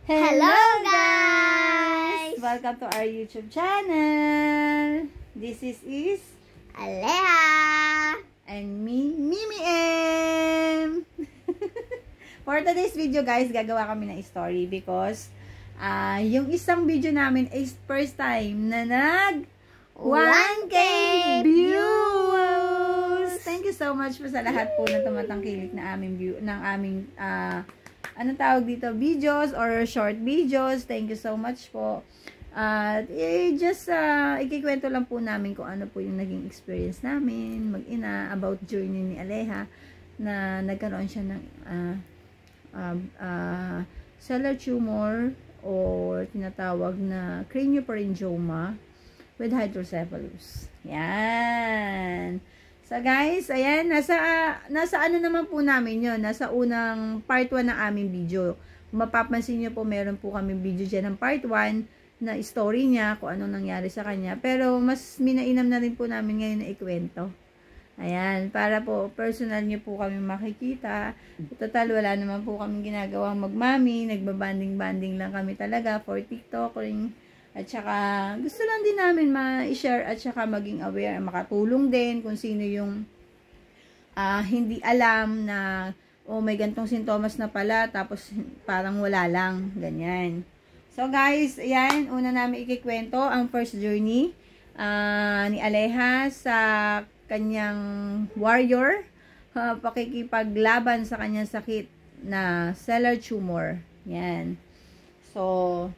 Hello guys! Welcome to our YouTube channel. This is Aleha! and me, Mimi M. For today's video guys, gagawa kami ng story because yung isang video namin is first time na nag 1K views! Thank you so much po sa lahat po na tumatangkilik na aming view, ng aming anong tawag dito, videos or short videos. Thank you so much po. Ikikwento lang po namin kung ano po yung naging experience namin mag-ina about journey ni Aleha na nagkaroon siya ng cellular tumor or tinatawag na craniopharyngioma with hydrocephalus. Yan. So guys, ayan, nasa ano naman po namin yun, nasa unang part 1 ng aming video. Kung mapapansin nyo po, meron po kami video dyan ng part 1 na story niya, kung anong nangyari sa kanya. Pero mas minainam na rin po namin ngayon na ikwento. Ayan, para po personal nyo po kami makikita. Total, wala naman po kami ginagawang magmami, nagbabanding-banding lang kami talaga for TikTok, at saka, gusto lang din namin ma-share at saka maging aware, makatulong din kung sino yung hindi alam na, oh, may gantong sintomas na pala, tapos parang wala lang, ganyan. So guys, ayan, una namin ikikwento ang first journey ni Aleha sa kanyang warrior, pakikipaglaban sa kanyang sakit na cellular tumor. Yan. So,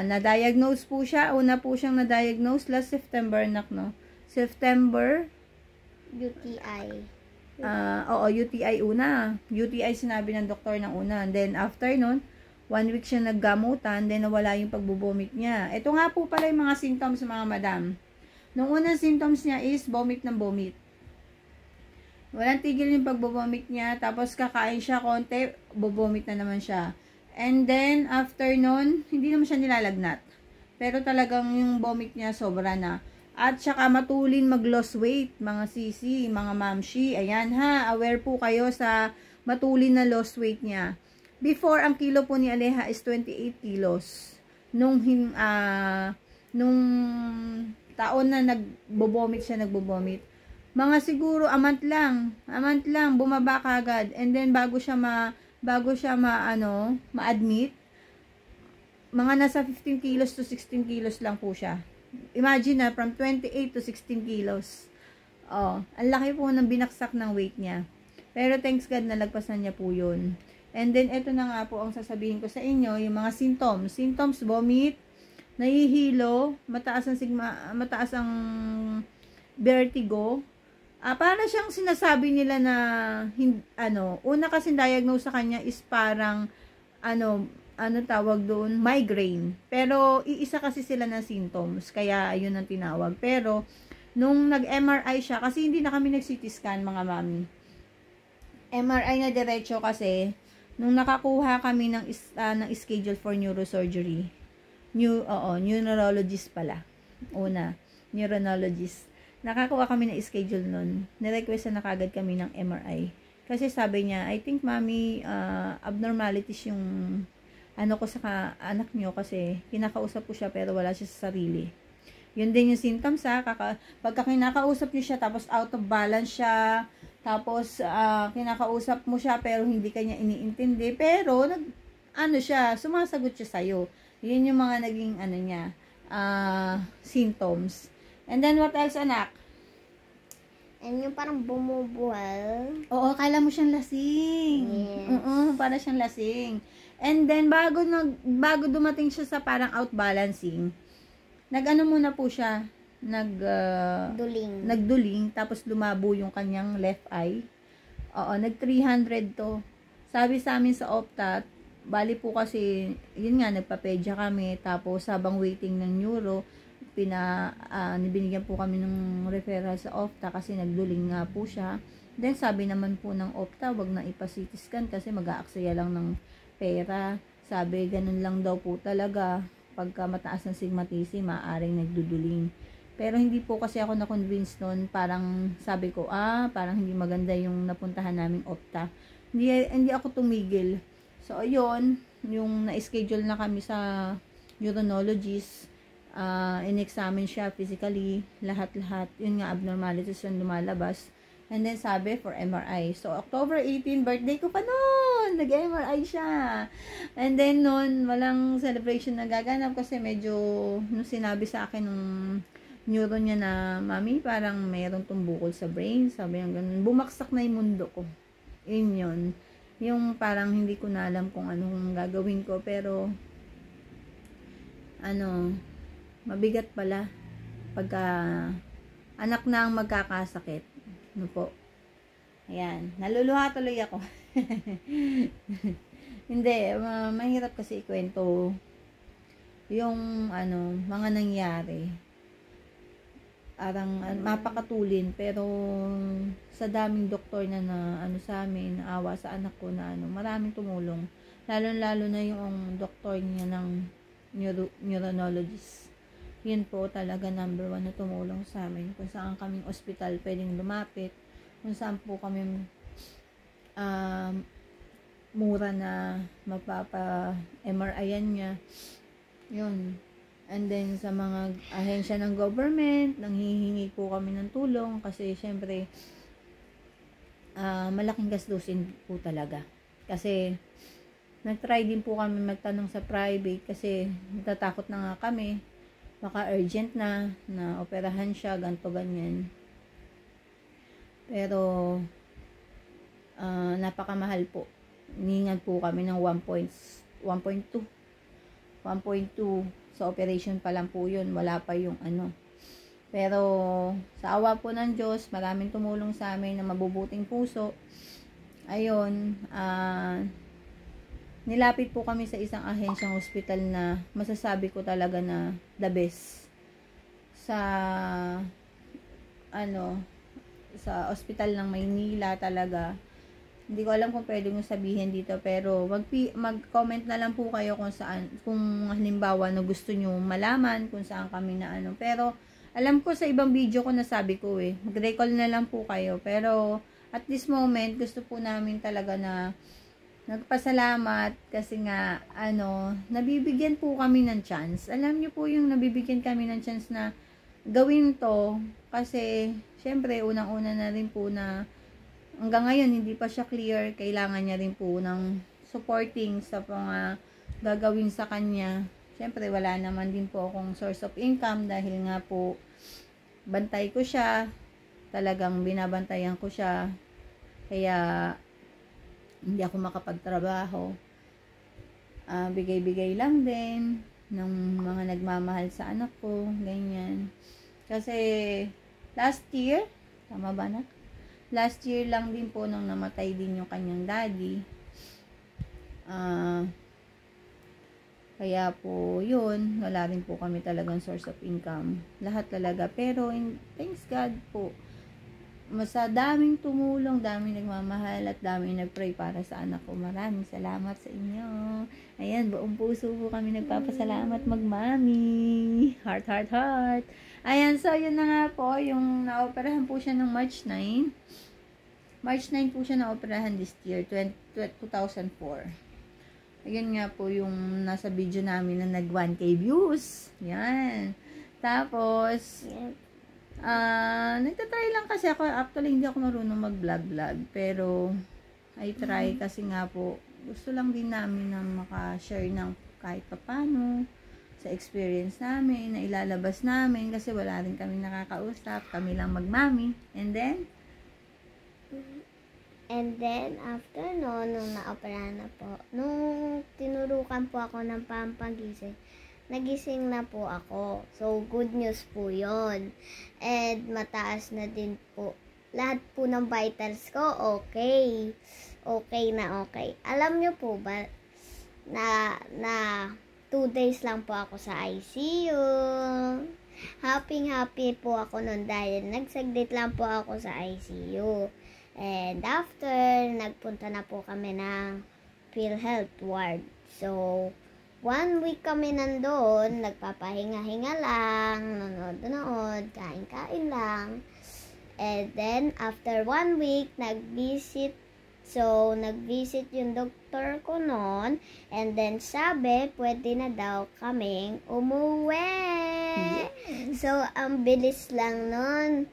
na-diagnose po siya. Una po siyang na-diagnose last September, no? September. UTI. Oo, UTI una. UTI sinabi ng doktor ng una. And then, after nun, 1 week siya naggamutan, then nawala yung pagbubomit niya. Ito nga po pala yung mga symptoms, mga madam. Nung unang symptoms niya is vomit ng vomit. Walang tigil yung pagbubomit niya. Tapos, kakain siya konti, bubomit na naman siya. And then, after nun, hindi naman siya nilalagnat. Pero talagang yung vomit niya sobra na. At saka matulin mag-loss weight, mga sisi, mga mamshi. Ayan ha, aware po kayo sa matulin na loss weight niya. Before, ang kilo po ni Aleha is 28 kilos. Nung taon na nagbobomit siya, mga siguro a month lang, bumaba kagad. And then, bago siya ma-admit, mga nasa 15 kilos to 16 kilos lang po siya. Imagine na, from 28 to 16 kilos. Oh, ang laki po ng binaksak ng weight niya. Pero thanks God, nalagpasan niya po yun. And then, ito na nga po ang sasabihin ko sa inyo, yung mga symptoms. Symptoms, vomit, nahihilo, mataas ang vertigo. Para siyang sinasabi nila na, una kasi diagnose sa kanya is parang, tawag doon, migraine. Pero, iisa kasi sila ng symptoms, kaya yun ang tinawag. Pero, nung nag-MRI siya, kasi hindi na kami nag-CT scan, mga mami. MRI na diretso kasi, nung nakakuha kami ng schedule for neurosurgery, neurologist pala. Una, neurologist. Nakakuha kami ng schedule nun. Nirequest na kagad kami ng MRI. Kasi sabi niya, I think mami, abnormalities yung ko sa anak niyo kasi kinakausap ko siya pero wala siya sa sarili. Yun din yung symptoms pagka kinakausap niyo siya tapos out of balance siya, tapos kinakausap mo siya pero hindi kanya iniintindi, pero sumasagot siya sa'yo. Yun yung mga naging niya, symptoms. And then, what else, anak? And yung parang bumubuhal. Oo, kala mo siyang lasing. Yes. Para siyang lasing. And then, bago dumating siya sa parang outbalancing, muna po siya, nagduling, tapos lumabo yung kanyang left eye. Oo, 300 to. Sabi sa amin sa Opta, bali po kasi, yun nga, nagpapedya kami, tapos habang waiting ng neuro, binigyan po kami ng referral sa Opta kasi nagduling nga po siya. Then sabi naman po ng Opta, wag na ipa-CT scan kasi mag-aaksaya lang ng pera. Sabi, ganun lang daw po talaga. Pagka mataas ng sigmatisi, maaaring nagduduling. Pero hindi po kasi ako na-convince nun. Parang sabi ko, parang hindi maganda yung napuntahan naming Opta. Hindi ako tumigil. So, So, ayun, yung na-schedule na kami sa urinologist, in-examine siya physically, lahat-lahat, yun nga, abnormalities yung lumalabas. And then, sabi, for MRI. So, October 18, birthday ko pa noon! Nag-MRI siya. And then, noon, walang celebration na gaganap kasi medyo, nung sinabi sa akin nung neuro niya na, Mami, parang mayroong tumbukol sa brain. Sabi niya ganun. Bumaksak na yung mundo ko. Yun. Yung parang hindi ko na alam kung anong gagawin ko. Pero, mabigat pala pagka anak na ang magkakasakit. Ano po? Ayan. Naluluha tuloy ako. Hindi. Mahirap kasi ikwento yung mga nangyari. Parang mapakatulin. Pero sa daming doktor na sa amin, naawa sa anak ko na maraming tumulong. Lalo na yung doktor niya ng neurologist. Yun po talaga number 1 na tumulong sa amin. Kung saan kaming ospital pwedeng lumapit. Kung saan po kami mura na mapapa-MRI-an niya. Yun. And then sa mga ahensya ng government, nanghihingi po kami ng tulong kasi syempre malaking gastusin po talaga. Kasi nag-try din po kami magtanong sa private kasi natatakot na nga kami. Baka urgent na operahan siya, ganto ganyan. Pero, napakamahal po. Hiningan po kami ng 1.2. 1.2 sa operation pa lang po yun. Wala pa yung Pero, sa awa po ng Diyos, maraming tumulong sa amin na mabubuting puso. Ayun, nilapit po kami sa isang ahensyang hospital na masasabi ko talaga na the best. Sa sa hospital ng Maynila talaga. Hindi ko alam kung pwede mo sabihin dito pero mag-comment na lang po kayo kung halimbawa na gusto nyo malaman kung saan kami na Pero alam ko sa ibang video ko nasabi ko mag-recall na lang po kayo. Pero at this moment gusto po namin talaga na nagpasalamat kasi nga nabibigyan po kami ng chance. Alam niyo po yung nabibigyan kami ng chance na gawin to kasi syempre unang-una na rin po na hanggang ngayon hindi pa siya clear, kailangan niya rin po ng supporting sa mga gagawin sa kanya. Syempre wala naman din po akong source of income dahil nga po bantay ko siya, talagang binabantayan ko siya, kaya hindi ako makapagtrabaho. Bigay-bigay lang din ng mga nagmamahal sa anak ko, ganyan. Kasi last year, tama ba na? Last year lang din po nung namatay din yung kanyang daddy. Kaya po yun, wala rin po kami talagang source of income. Lahat talaga. Pero thanks God po, sa daming tumulong, daming nagmamahal at daming nagpray para sa anak ko. Maraming salamat sa inyo. Ayan, buong puso po kami nagpapasalamat magmami. Heart, heart, heart. Ayan, so yun na nga po, yung naoperahan po siya ng March 9. March 9 po siya naoperahan this year, 2004. Ayan nga po yung nasa video namin na nag 1K views. Yan. Tapos, nagtatry lang kasi ako. Actually, hindi ako marunong mag-vlog. Pero, I try kasi nga po, gusto lang din namin na makashare ng kahit papano sa experience namin, na ilalabas namin kasi wala rin kami nakakausap. Kami lang magmami. And then, after nung na-operahan na po, nung tinurukan po ako ng pampagising, nagising na po ako. So, good news po yon. And, mataas na din po. Lahat po ng vitals ko, okay. Okay na okay. Alam nyo po ba, na 2 days lang po ako sa ICU. Happy po ako nun dahil nagsaglit lang po ako sa ICU. And after, nagpunta na po kami ng PhilHealth ward. So, 1 week kami nandoon, nagpapahinga-hinga lang, nanonood, kain-kain lang. And then, after 1 week, nag-visit So, nag-visit yung doktor ko noon. And then, sabi, pwede na daw kaming umuwi. So, ang bilis lang noon.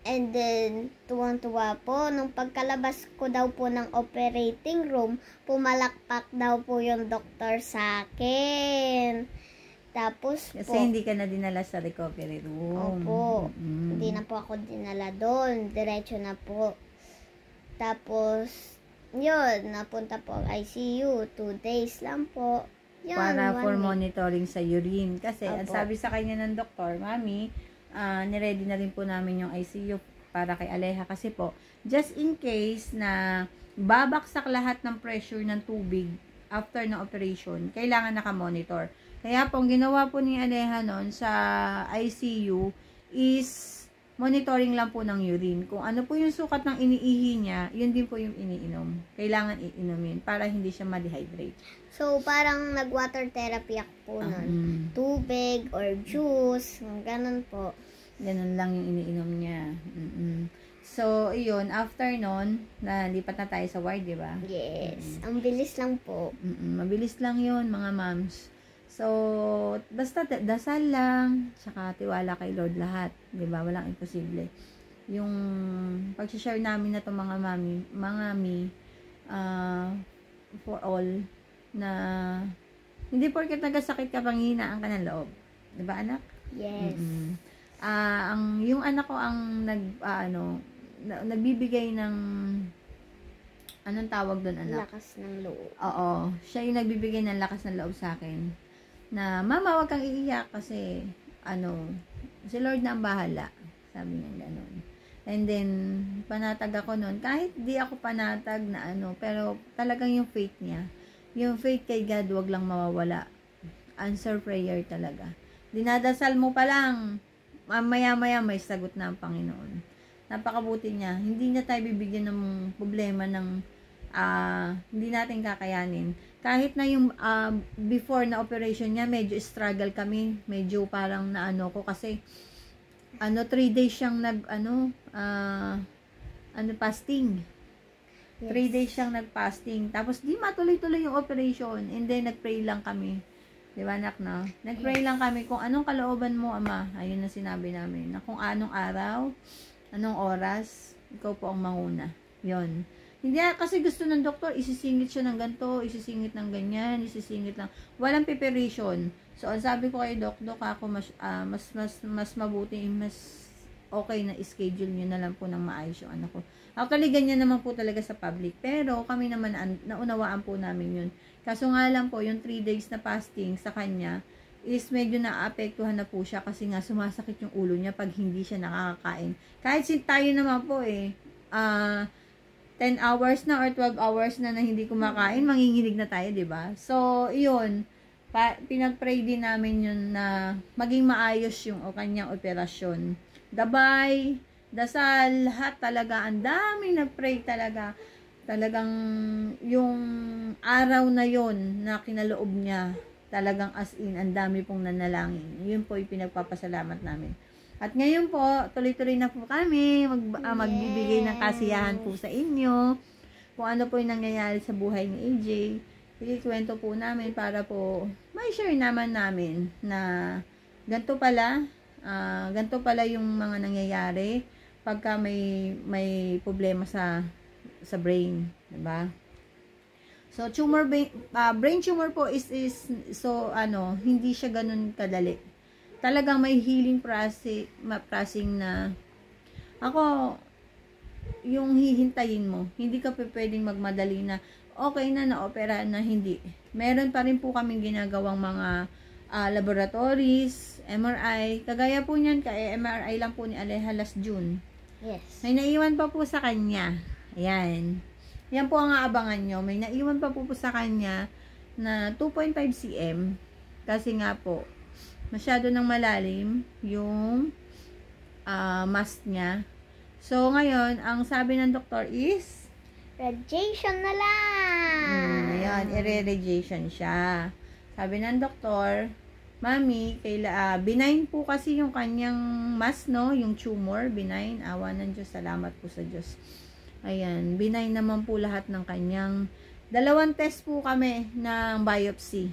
And then, tuwang-tuwa po. Nung pagkalabas ko daw po ng operating room, pumalakpak daw po yung doktor sa akin. Tapos Kasi po, hindi ka na dinala sa recovery room. opo, Mm. hindi na po ako dinala doon. Diretso na po. Tapos, yun, napunta po ang ICU. 2 days lang po. Yun, Para 1 for week. monitoring sa urine. Kasi, ang Opo. sabi sa kanya ng doktor, Mami, niready na rin po namin yung ICU para kay Aleha. Kasi po, just in case na babaksak lahat ng pressure ng tubig after ng operation, kailangan nakamonitor. Kaya po, ang ginawa po ni Aleha noon sa ICU is monitoring lang po ng urine. Kung ano po yung sukat ng iniihi niya, yun din po yung iniinom. Kailangan iinumin para hindi siya ma-dehydrate. So, parang nag-water therapy ako po nun. Tubig or juice, ganun po. Ganun lang yung iniinom niya. So, iyon, after nun, nalipat na tayo sa ward, di ba? Yes. Ang bilis lang po. Mabilis lang yun, mga moms. So, basta dasal lang, tsaka tiwala kay Lord lahat. Di ba? Walang imposible. Yung pag-share namin na to mga mami, for all, na hindi porket nagasakit ka, panghinaan ka ng loob. Di ba, anak? Yes. Yung anak ko ang nagbibigay ng anong tawag doon, anak? Lakas ng loob. Oo, siya yung nagbibigay ng lakas ng loob sa akin. Na, Mama, wag kang iiyak kasi si Lord na ang bahala. Sabi niya gano'n. And then, panatag ako noon. Kahit di ako panatag na pero talagang yung faith niya. Yung faith kay God, wag lang mawawala. Answer prayer talaga. Dinadasal mo pa lang, maya-maya may sagot na ang Panginoon. Napakabuti niya. Hindi niya tayo bibigyan ng problema ng hindi natin kakayanin. Kahit na yung before na operation niya, medyo struggle kami. Medyo parang ko kasi 3 days siyang fasting. 3 days siyang nag-fasting. Tapos, di matuloy-tuloy yung operation. And then, nag-pray lang kami. Di ba, anak, no? Nag-pray lang kami kung anong kalooban mo, Ama. Ayun na sinabi namin. Na kung anong araw, anong oras, ikaw po ang manguna. Yon. Hindi kasi gusto ng doktor, isisingit siya ng ganito, isisingit ng ganyan, isisingit lang. Walang preparation. So, ang sabi ko kay Dok, ako mas mabuti, mas okay na schedule nyo na lang po ng maayos yung anak ko. Actually, ganyan naman po talaga sa public. Pero, kami naman, naunawaan po namin yun. Kaso nga lang po, yung 3 days na fasting sa kanya, is medyo naapektuhan na po siya kasi nga sumasakit yung ulo niya pag hindi siya nakakakain. Kahit tayo naman po 10 hours na or 12 hours na hindi kumakain, manginginig na tayo, di ba? So, iyon, pinag-pray din namin yun na maging maayos yung kanyang operasyon. Gabay, dasal, lahat talaga, ang daming nag-pray talaga. Talagang yung araw na yon na kinaloob niya, talagang as in, ang dami pong nanalangin. Yun po yung pinagpapasalamat namin. At ngayon po, tuloy-tuloy na po kami magbibigay ng kasiyahan po sa inyo. Kung ano po yung nangyayari sa buhay ni AJ, ikikwento po namin para po may share naman namin na ganito pala yung mga nangyayari pagka may problema sa brain, diba? So brain tumor po is so hindi siya ganun kadali. Talagang may healing process na ako yung hihintayin mo. Hindi ka pwedeng magmadali na okay na opera na, hindi. Meron pa rin po kaming ginagawang mga laboratories, MRI. Kagaya po niyan, MRI lang po ni Aleha last June. Yes. May naiwan pa po sa kanya. Ayan. Yan po ang aabangan nyo. May naiwan pa po sa kanya na 2.5 cm. Kasi nga po, masyado nang malalim yung mass niya. So, ngayon, ang sabi ng doktor is radiation na lang. Ayan, i-radiation siya. Sabi ng doktor, Mami, benign po kasi yung kanyang mass, no? Yung tumor, benign. Awa ng Diyos, salamat po sa Diyos. Ayan, benign naman po lahat ng kanyang. Dalawang test po kami ng biopsy.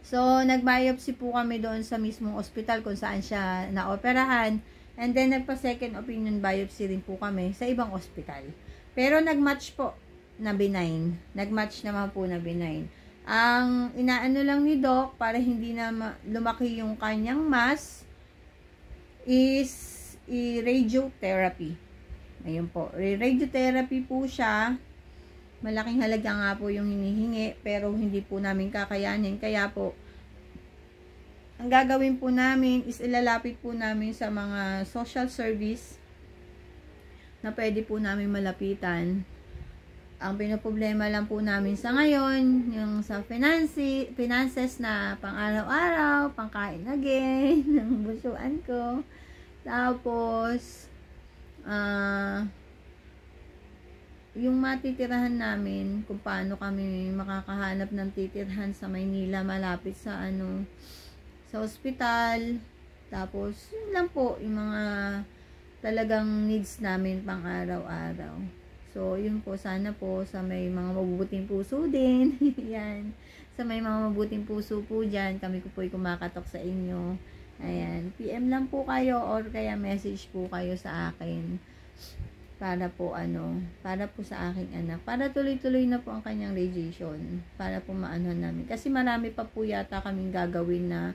So, nag-biopsy po kami doon sa mismong ospital kung saan siya naoperahan. And then, nagpa-second opinion biopsy rin po kami sa ibang ospital. Pero, nag-match po na benign. Nag-match naman po na benign. Ang inaano lang ni Doc para hindi na lumaki yung kanyang mass is radiotherapy. Ayun po. Radiotherapy po siya. Malaking halaga nga po yung hinihingi, pero hindi po namin kakayanin. Kaya po, ang gagawin po namin is ilalapit po namin sa mga social service na pwede po namin malapitan. Ang pinoproblema lang po namin sa ngayon, yung sa finances na pang-araw-araw, pangkain again, ng busuan ko. Tapos, yung matitirahan namin, kung paano kami makakahanap ng titirhan sa Maynila, malapit sa sa ospital. Tapos, yun lang po, yung mga talagang needs namin pang araw-araw. So, yun po, sana po sa may mga mabubuting puso din. Yan. Sa may mga mabubuting puso po dyan, kami po po'y kumakatok sa inyo. Ayan. PM lang po kayo or kaya message po kayo sa akin. Para po para po sa aking anak. Para tuloy-tuloy na po ang kanyang radiation. Para po maanohan namin. Kasi marami pa po yata kaming gagawin na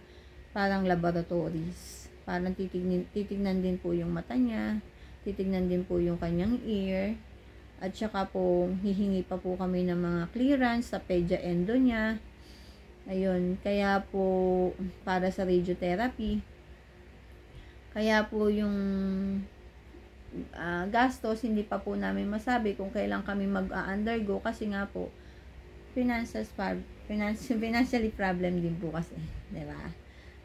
parang laboratories. Parang titignan din po yung mata niya. Titignan din po yung kanyang ear. At saka po, hihingi pa po kami ng mga clearance sa pedia endo niya. Ayun. Kaya po, para sa radiotherapy. Kaya po yung gastos, hindi pa po namin masabi kung kailan kami mag-undergo kasi nga po financially problem din po kasi, diba?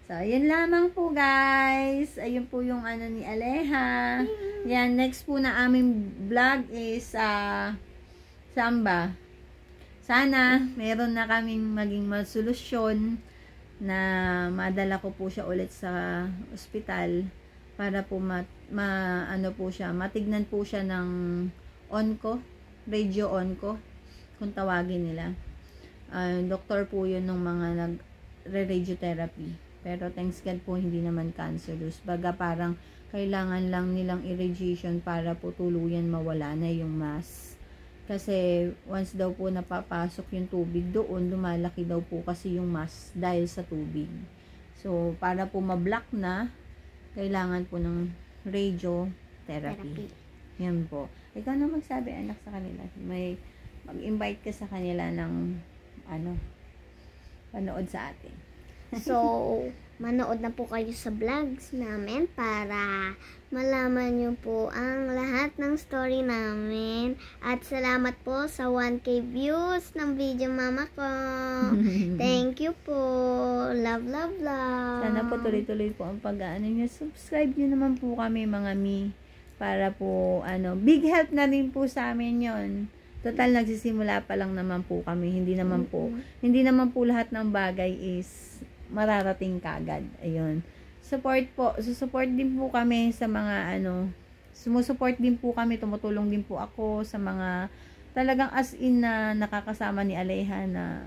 So, yun lamang po guys. Ayun po yung ni Aleha. Yan, next po na aming vlog is Samba. Sana meron na kaming maging masolusyon na madala ko po siya ulit sa ospital para po matignan po siya ng radio onco, kung tawagin nila. Doktor po yun ng mga nag-radiotherapy. Pero thanks God po, hindi naman cancerous. Baga parang kailangan lang nilang irradiation para po tuluyan mawala na yung mass. Kasi once daw po napapasok yung tubig doon, lumalaki daw po kasi yung mass dahil sa tubig. So, para po ma-block na, kailangan po ng radiotherapy. Yan po. Ikaw na magsabi, anak, sa kanila. Mag-invite ka sa kanila ng panood sa atin. So, manood na po kayo sa vlogs namin para malaman nyo po ang lahat ng story namin. At salamat po sa 1K views ng video mama ko. Thank you po. Love, love, love. Sana po tuloy-tuloy po ang pag-aano nyo. Subscribe nyo naman po kami mga mi. Para po, big help na rin po sa amin yon. Total, nagsisimula pa lang naman po kami. Hindi naman po lahat ng bagay is mararating kagad. Ayun. Support po. Support din po kami sa mga sumusupport din po kami. Tumutulong din po ako sa mga talagang as in na nakakasama ni Aleha na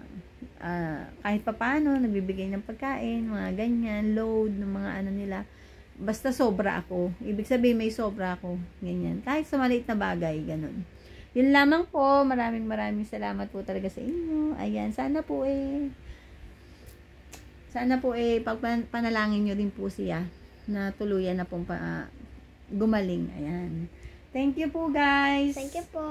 kahit papaano nagbibigay ng pagkain, mga ganyan, load ng mga nila. Basta sobra ako. Ibig sabihin may sobra ako. Ganyan. Kahit sa maliit na bagay, ganun. Yun lamang po. Maraming salamat po talaga sa inyo. Ayan. Sana po pagpanalangin nyo din po siya na tuluyan na pong gumaling. Ayan. Thank you po guys. Thank you po.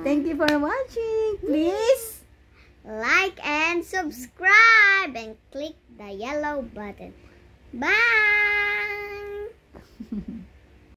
Thank you for watching. Please like and subscribe and click the yellow button. Bye.